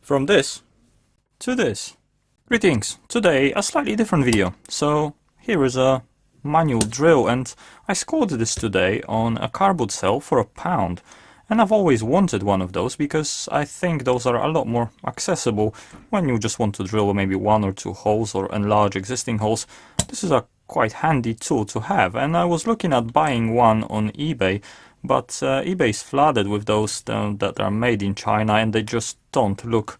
From this to this. Greetings, today a slightly different video. So here is a manual drill, and I scored this today on a cardboard cell for £1, and I've always wanted one of those because I think those are a lot more accessible when you just want to drill maybe 1 or 2 holes or enlarge existing holes. This is a quite handy tool to have, and I was looking at buying one on eBay, but eBay is flooded with those that are made in China, and they just don't look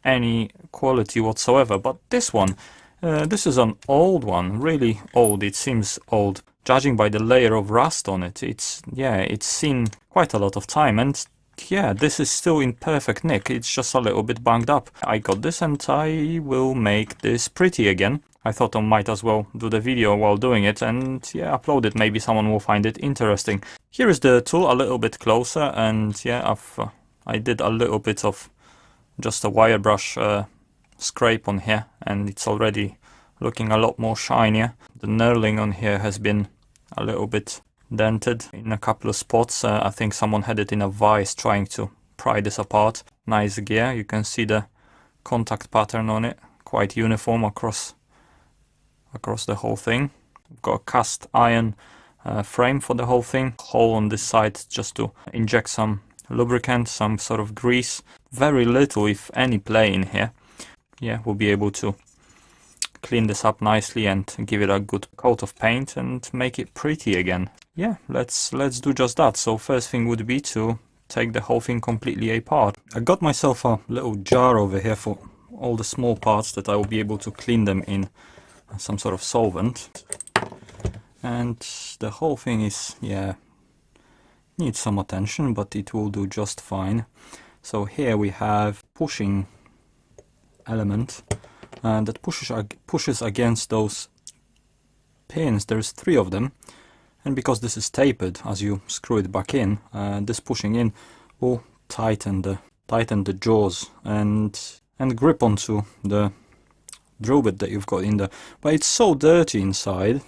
any quality whatsoever. But this one, this is an old one, really old. It seems old, judging by the layer of rust on it. It's seen quite a lot of time, and yeah, this is still in perfect nick. It's just a little bit banged up. I got this, and I will make this pretty again. I thought I might as well do the video while doing it, and yeah, upload it. Maybe someone will find it interesting. Here is the tool a little bit closer, and yeah, I did a little bit of just a wire brush scrape on here, and it's already looking a lot more shinier. The knurling on here has been a little bit dented in a couple of spots. I think someone had it in a vise trying to pry this apart. Nice gear. You can see the contact pattern on it, quite uniform across the whole thing. We've got a cast iron frame for the whole thing. Hole on this side just to inject some lubricant, some sort of grease. Very little, if any, play in here. Yeah, we'll be able to clean this up nicely and give it a good coat of paint and make it pretty again. Yeah, let's do just that. So first thing would be to take the whole thing completely apart. I got myself a little jar over here for all the small parts that I will be able to clean them in some sort of solvent. And the whole thing is, yeah, needs some attention, but it will do just fine. So here we have pushing element that pushes against those pins. There's 3 of them, and because this is tapered as you screw it back in, this pushing in will tighten the jaws and grip onto the drill bit that you've got in there. But it's so dirty inside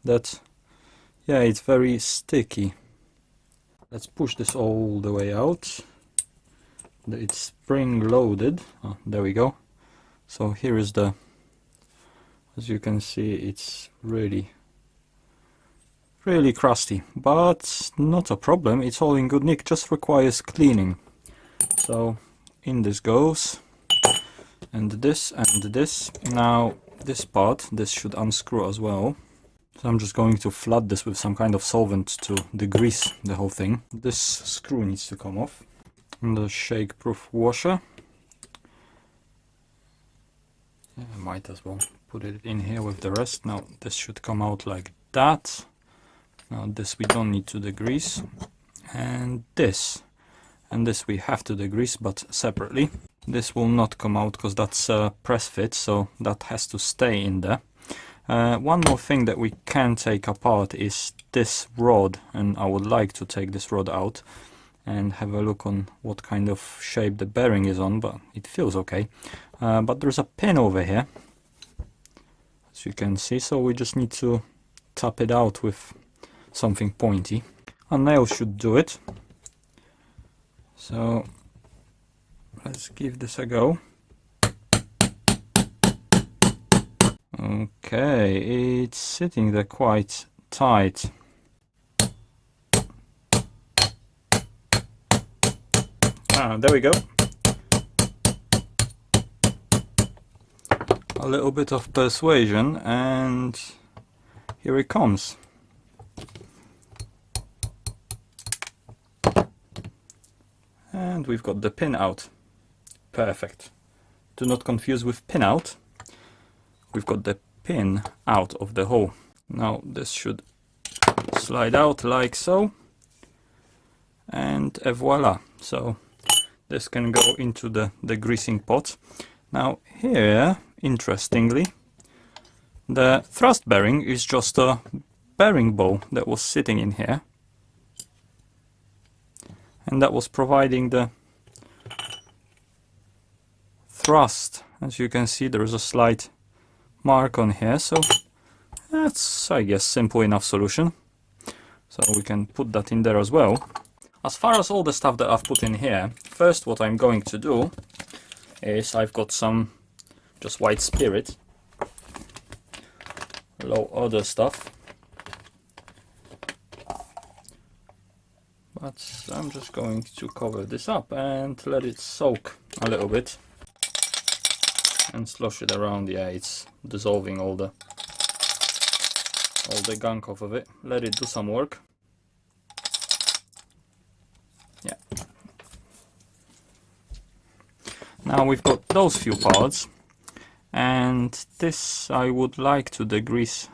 that yeah, it's very sticky. Let's push this all the way out. It's spring loaded. Oh, there we go. So here is the, as you can see, it's really crusty, but not a problem. It's all in good nick, just requires cleaning. So in this goes, and this and this. Now this part, this should unscrew as well. So I'm just going to flood this with some kind of solvent to degrease the whole thing. This screw needs to come off. And the shake-proof washer. Yeah, I might as well put it in here with the rest. Now this should come out like that. Now this we don't need to degrease. And this we have to degrease, but separately. This will not come out because that's a press fit, so that has to stay in there. One more thing that we can take apart is this rod, and I would like to take this rod out and have a look on what kind of shape the bearing is on, but it feels okay. But there's a pin over here, as you can see, so we just need to tap it out with something pointy. A nail should do it. So let's give this a go. Okay, it's sitting there quite tight. There we go. A little bit of persuasion, and here it comes. And we've got the pin out. Perfect. Do not confuse with pin out. We've got the pin out of the hole. Now this should slide out like so, and voila. So this can go into the greasing pot. Now here, interestingly, the thrust bearing is just a bearing bowl that was sitting in here, and that was providing the thrust. As you can see, there is a slight mark on here, so that's, I guess, simple enough solution. So we can put that in there as well. As far as all the stuff that I've put in here, first what I'm going to do is I've got some just white spirit, low odor stuff, but I'm just going to cover this up and let it soak a little bit and slosh it around. Yeah, it's dissolving all the gunk off of it. Let it do some work. Yeah. Now we've got those few parts, and this I would like to degrease,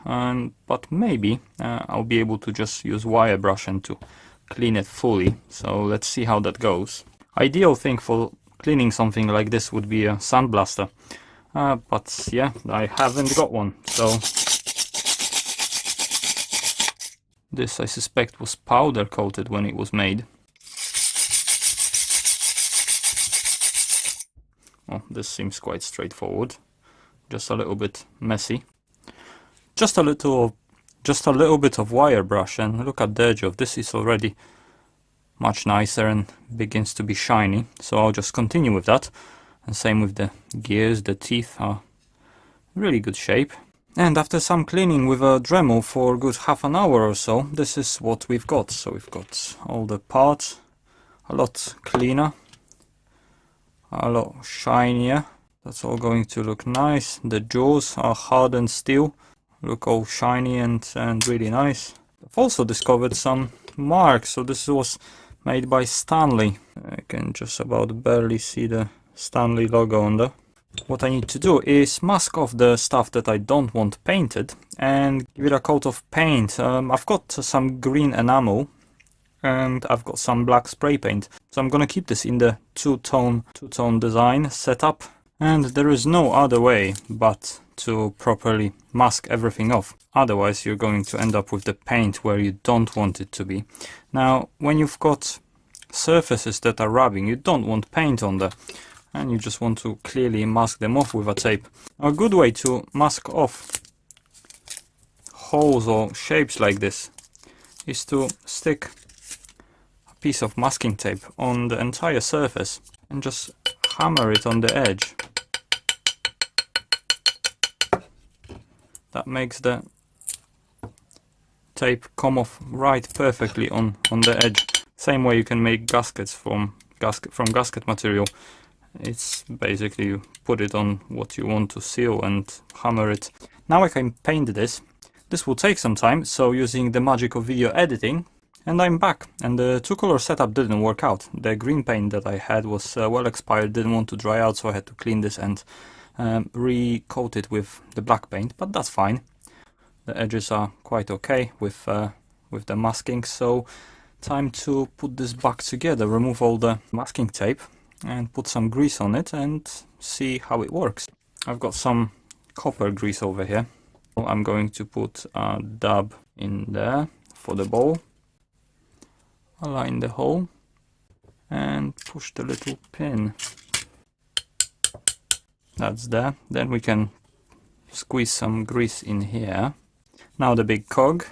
but maybe I'll be able to just use wire brush and to clean it fully. So let's see how that goes. Ideal thing for cleaning something like this would be a sandblaster, but yeah, I haven't got one. So this I suspect was powder coated when it was made. Oh, this seems quite straightforward, just a little bit messy. Just a little bit of wire brush, and look at the edge of this is already much nicer and begins to be shiny. So I'll just continue with that, and same with the gears. The teeth are really good shape. And after some cleaning with a Dremel for a good half an hour or so, this is what we've got. So we've got all the parts a lot cleaner, a lot shinier. That's all going to look nice. The jaws are hardened steel, look all shiny and really nice. I've also discovered some marks. So this was made by Stanley. I can just about barely see the Stanley logo on there. What I need to do is mask off the stuff that I don't want painted and give it a coat of paint. I've got some green enamel and I've got some black spray paint. So I'm gonna keep this in the two-tone design setup, and there is no other way but to properly mask everything off. Otherwise you're going to end up with the paint where you don't want it to be. Now when you've got surfaces that are rubbing, you don't want paint on there, and you just want to clearly mask them off with a tape. A good way to mask off holes or shapes like this is to stick a piece of masking tape on the entire surface and just hammer it on the edge. That makes the tape come off right perfectly on the edge. Same way you can make gaskets from gasket material. It's basically you put it on what you want to seal and hammer it. Now I can paint this. This will take some time, so using the magic of video editing, and I'm back. And the two-color setup didn't work out. The green paint that I had was well expired, didn't want to dry out, so I had to clean this and re-coat it with the black paint, but that's fine. The edges are quite okay with the masking, so time to put this back together, remove all the masking tape and put some grease on it and see how it works. I've got some copper grease over here. I'm going to put a dab in there for the bowl, align the hole and push the little pin. That's there. Then we can squeeze some grease in here. Now the big cog,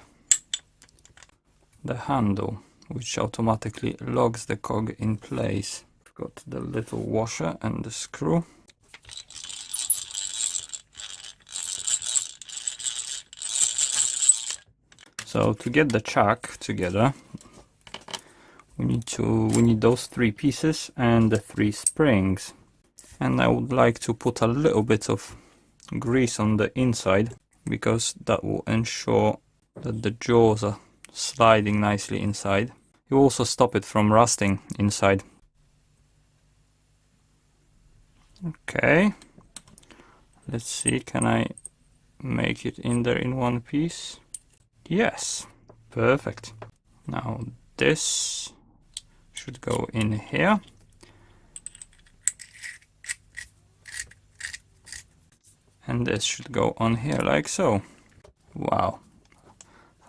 the handle, which automatically locks the cog in place. Got the little washer and the screw. So to get the chuck together, we need those three pieces and the three springs. And I would like to put a little bit of grease on the inside, because that will ensure that the jaws are sliding nicely inside. It will also stop it from rusting inside. Okay, let's see, can I make it in there in one piece? Yes, perfect. Now this should go in here. And this should go on here like so. Wow,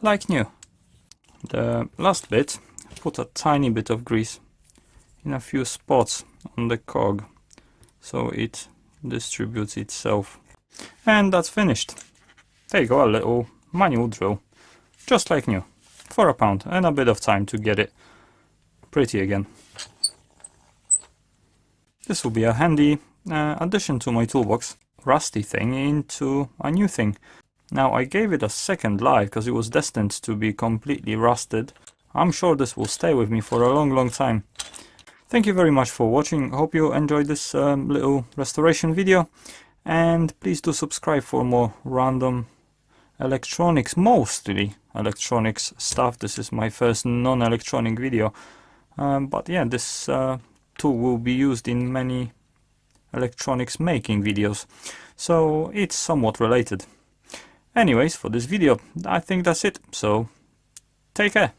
like new. The last bit, put a tiny bit of grease in a few spots on the cog, so it distributes itself. And that's finished. There you go, a little manual drill, just like new, for £1, and a bit of time to get it pretty again. This will be a handy addition to my toolbox rusty thing into a new thing. Now I gave it a second life because it was destined to be completely rusted. I'm sure this will stay with me for a long time. Thank you very much for watching. Hope you enjoyed this little restoration video, and please do subscribe for more random electronics, mostly electronics stuff. This is my first non-electronic video, but yeah, this tool will be used in many electronics making videos, so it's somewhat related. Anyways, for this video I think that's it, so take care.